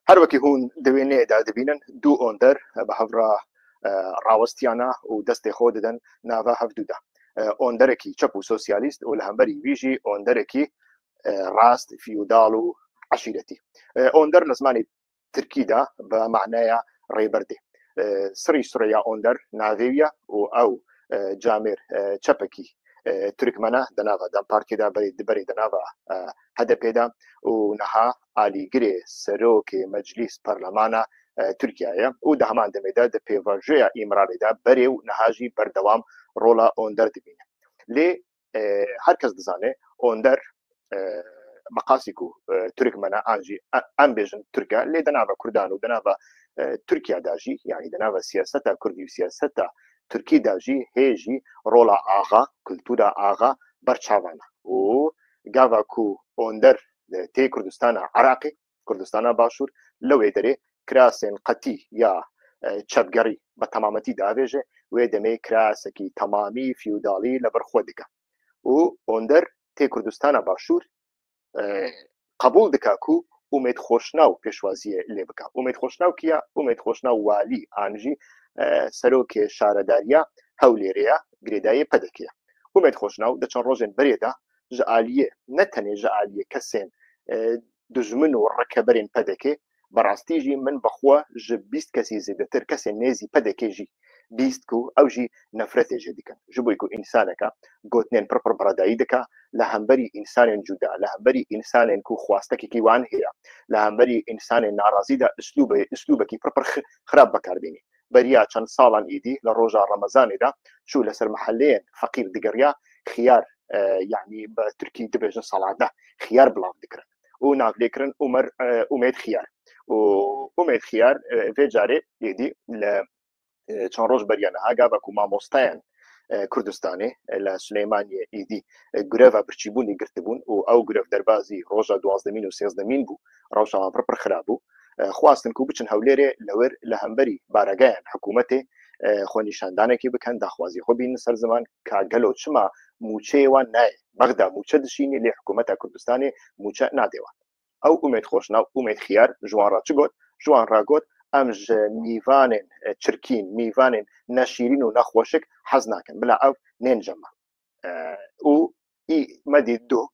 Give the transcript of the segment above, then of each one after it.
هر وەکی هون دەوێنێدا دەبینن دوو ئۆندەر بە هەڤرا ڕاوەستیانە و دەستی خۆ دەدەن ناوە هەفتوودا ئۆندەرێکی چەپ و سۆسیالیست و لە هەمبەری ویژی ئۆندەرێکی ڕاست فیوداڵ و عشیرەتی ئۆندەر لە زمانی ترکیدا بە معنایە ڕێبەردێ سری سوریا ئۆندەر ناوێویە و ئەو جامێر چەپێکی تورکمەنە دەناوە دەم پارکێدا بەری دەناوە هەدە پێدا و نەها ئالیگرێ سەرۆکێ مەجلیس پەرلەمانە تورکیایە و دە هەمان دەمێدا دە پێڤژەیە ئیمرانێدا بەرێ و نەهاژی بەردەوام ڕۆڵە ئۆندەر دەبینە لێ هەر کەس دەزانێ ئۆندەر مەقاسیک و تورکمەنە ئاژی ئەم بێژن تورکە لێ دەناوە کوردان و دەناوە تورکیاداژی یعنی دەناوە سیاسەتە کوردی و سیاسەتە تورکی داژی هێژی ڕۆڵە ئاغا کولتورە ئاغا بەرچاوانە و گاوا کو ئۆندەر تێ کوردستانە عراقی کوردستانە باشوور لەوێ دەرێ کراسێن قەتی یا چەپگەڕی بە تەمامەتی داوێژێ وێ دەمێ کراسێکی تەمامی فیوداڵی لە بەرخۆ دکە و ئۆندەر تێ کوردستانە باشوور قبول دکاکو ئومێد خۆشنا و پێشوازیە لێ بکە ئومێد خۆشنا و کیە ئومێد خۆشنا و والی ئانژی سەرۆکێ شارەداریە هەولێرەیە گرێدایە پەدەکەیە ئومێد خۆشنا و دەچەند ڕۆژێن بەرێدا ژە ئالیە نەتەنێ ژە ئالیە کەسێن دژمن و ڕەکەبەرێن پەدەکێ بەڕاستیژی من بەخوا ژە 20 کەسی زێدەتر کەسێن نێزی پەدەکێژی 20 و ئەوژی نەفرەتێژە دیکەن ژ بۆی و ئینسانەکە گوتنێن پڕ بەڕادایی دکا لە هەمبەری ئینسانێن جودا لە هەمبەری ئینسانێن و خواستەکێکی وان هەیە لە هەمبەری ئینسانێن ناڕازیدا ئسلوبێکی پڕ خراپ بەکاربێنی بەریا چەند ساڵان ئیدی لە ڕۆژە ڕەمەزانێدا چوو لەسەر مەحەلەیەن فەقیر دگەڕیا خیار یعنی بە تورکی دەبێژن سەڵاتە خیار بڵاو دکرن و ناولێکردن ئومێد خیار و ئومێد خیار vێجارێ ئیدی لە چەند ڕۆژ بەریانە هاگا بەکو مامۆستایان کوردستانی لە سلەیمانیە ئیدی گرێڤە برچیبوونی گرتبوون و ئەو گرێڤ دەربازی ڕۆژە 12 و 13 بوو ڕەوشەوان پڕ خراپ بوو خواستن و بچن هەولێرێ لەوەر لە هەمبەری بارەگایان حکوومەتێ خۆنیشاندانێکی بکەن داخوازی خۆ بین سەر زمان کاگەلۆ چما موچەیەوان نایە بەغدا موچە دشینی لێ حکوومەتە کوردستانی موچە نادێوان ئەو ئومێد خۆشنا و ئومێد خیار ژوان ڕاچ گوت ژوان ڕاگوت ئەم میوانێن چرکین میوانێن نەشیرین و نەخۆشک حەز ناکەن بلا ئەو نێنجەمە و مەدی دوو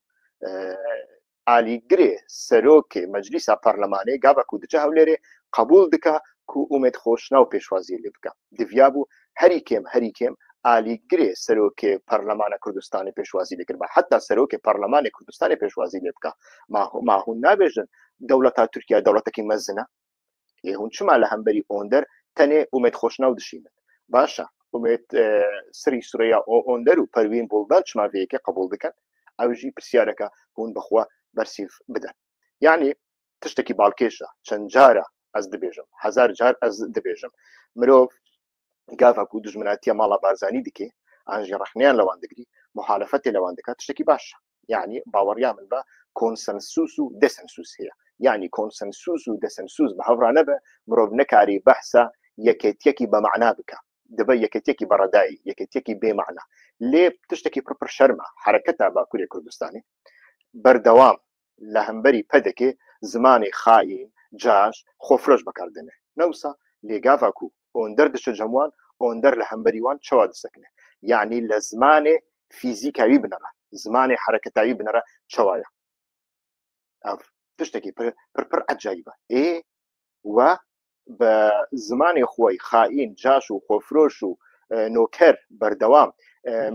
ئالیگرێ سەرۆکێ مەجلیسا پەرلەمانێ گابە و دچە هەولێرێ قبول دکا کو ئومێد خۆشنا و پێشوازی لێ بکە دیڤیا بوو هەری کێم ئالیگرێ سەرۆکێ پەرلەمانە کوردستانی پێشوازی لێکرد بە حتا سەرۆکێ پەرلەمانی کوردستانی پێشوازی لێ بکە ماهون نابێژن دەوڵەتا تورکیا دەوڵەتێکی مەزنە هون چما لە هەمبەری ئۆندەر تەنێ ئومێد خۆشنا و دشینن باشە ئومێد سری سوریا ئۆندەر و پەروین بۆڵدان چماوەیەکە قبول دکەن ئەوژی پرسیارەکە هون بەخوا بەرسیف بدەن یعنی تشتێکی باڵکێشە چەند جارە ئەس دەبێژم 1000 جار ئەس دەبێژم مرۆڤ گاڤک و دژمناتیە ماڵە بارزانی دکێ ئاژی ڕەخنیان لەوان دەگری مخالەفەتی لەوان دەکات تشتێکی باشە یعنی باوەڕیا من بە کۆنسەنسوس و دەسەنسوس هەیە یعنی کۆنسەنسوس و دەسەنسوس بە هەڤڕانە بە مرۆڤ نەکاری بەحسە یەکێتیەکی بە مەعنا بکە دەبە یەکێتیەکی بەڕەدایی یەکێتیەکی بێمەعنا لێ تشتێکی پڕ شەرمە حرەکەتە باکووری کوردستانی بەردەوام لە هەمبەری پەدەکێ زمانی خاین جاش خۆفرۆش بەکاردێنێ نەوسا لێگاڤاکو ئۆندەر دشە جەموان ئۆندەر لە هەمبەریوان چاوا دەسەکنێ یعنی لە زمانێ فیزیکاوی بنەڕە زمانی حرەکەتاوی بنەرە چاوایە تشتێکی پڕ عەجایبە و بە زمانی خۆی خائین جاش و خۆفرۆش و نۆکەر بەردەوام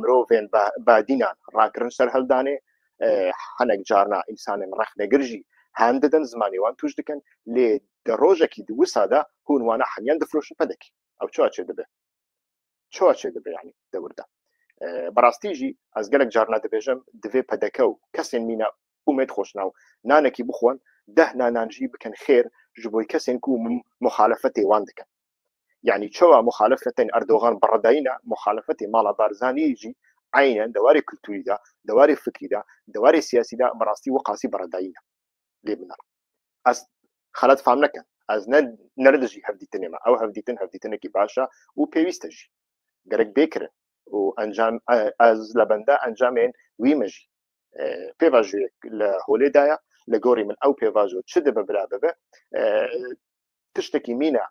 مرۆڤێن بادینان ڕاکردن سەر هەڵدانێ هەنێک جارنا ئینسانێن ڕەخ نەگرژی هەن دەدەن زمانیوان توش دکەن لێ دە ڕۆژێکی دووسادا هونوانە هەمیان دەفرۆشن پەدەکی ئەو چێ دەبێ ینی دەوردا بەڕاستیژی ئەس گەلێک جارنا دەبێژم دەوێ پەدەکە و کەسێن مینە ئومێد خۆشنا و نانێکی بخۆن 10 نانانژی بکەن خێر ji بۆی کەسێن و مخالەفەتی وان دەکەن یعنی چەوە مخالەفەتین ئەردۆغان بەڕەداییە مخالەفەتی ماڵە بارزانیژی عینەن دەواری کولتوریدا دەواری فکریدا دەواری سیاسیدا بەڕاستی و قاسی بەڕەداییە لێ بنەڕ ئەس خەلەت فام نەکەن ئەس نەردژی هەفدیتنێمە ئەو هەفدیتنێکی باشە و پێویستەژی گەرەک بێکردن و ئەنجام ئەز لە بەندە ئەنجامێن ویمەژی پێواژوەیەک لە هۆلێدایە لگوری من او پیواجو چه دبه بلا ببه تشتكي مينا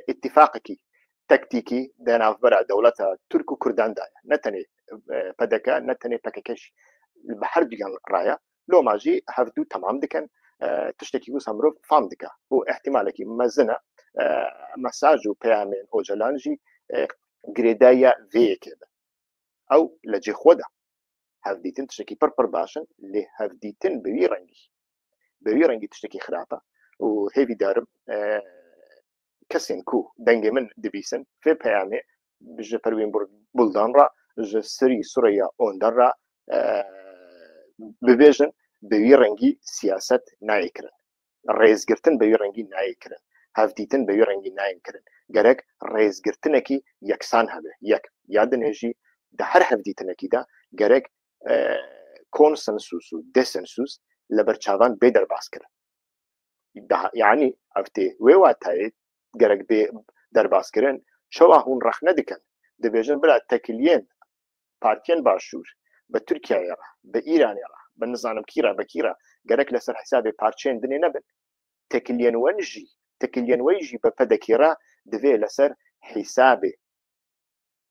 اتفاقكي تكتيكي دانا برا دولة ترك وكردان دايا نتني بدكا نتني بككش البحر ديان رايا لو ماجي هفدو تمام دكن تشتكي وسامرو فام دكا هو احتمالك مزنا مساجو بيامين او جلانجي جريدايا في كده او لجي خودا هفديتن تشتكي بربر باشن اللي هفديتن بويرنجي تشتكي خرافة وهيفي دارم كسين كو دنجي من دبيسن في بيامي بجي پروين بلدان را جي سري سوريا اوندان را ببيجن بويرنجي سياسة نايكرن رئيسگرتن بويرنجي نايكرن هفديتن بويرنجي نايكرن گرك رئيسگرتنكي يكسان هبه يك يادنجي ده هر هفديتنكي ده گرك كونسنسوس و ديسنسوس لبرچاوان بيدر باسكرن يعني افتي ويواتاي گرك بي در باسكرن شوا هون رخ ندكن دبيجن بلا تكلين بارتين باشور بتركيا يرا بإيران يرا بنظام كيرا بكيرا گرك لسر حسابي بارتين دني نبن تكلين ويجي بفدكيرا دبي لسر حسابي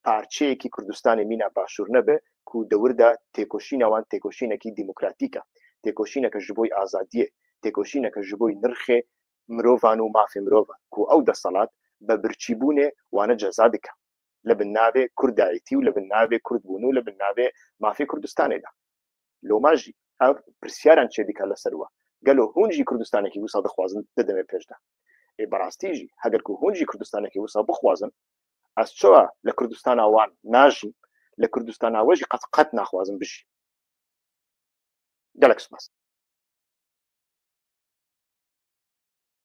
پارچه کی کردستان مینا باشور نبه کو دوردا تکوشینا وان تکوشینا کی دموکراتیکا تکوشینا که جبوی آزادیه تکوشینا که جبوی نرخ مروفان و مافی مروفان کو او د صلات ببرچیبونه وانه جزادکا لبنابه کردایتی و لبنابه کردبونو لبنابه مافی کردستان ده لو ماجی او پرسیاران چه دیکا لسروا گلو هونجی کردستان کی وسا دخوازن ددمه پیجده ای براستیجی هگر کو هونجی کردستان کی وسا بخوازن از چوا لکردستان آوان ناجی لکردستان آواجی قد ناخوازن بشی گلک سپاس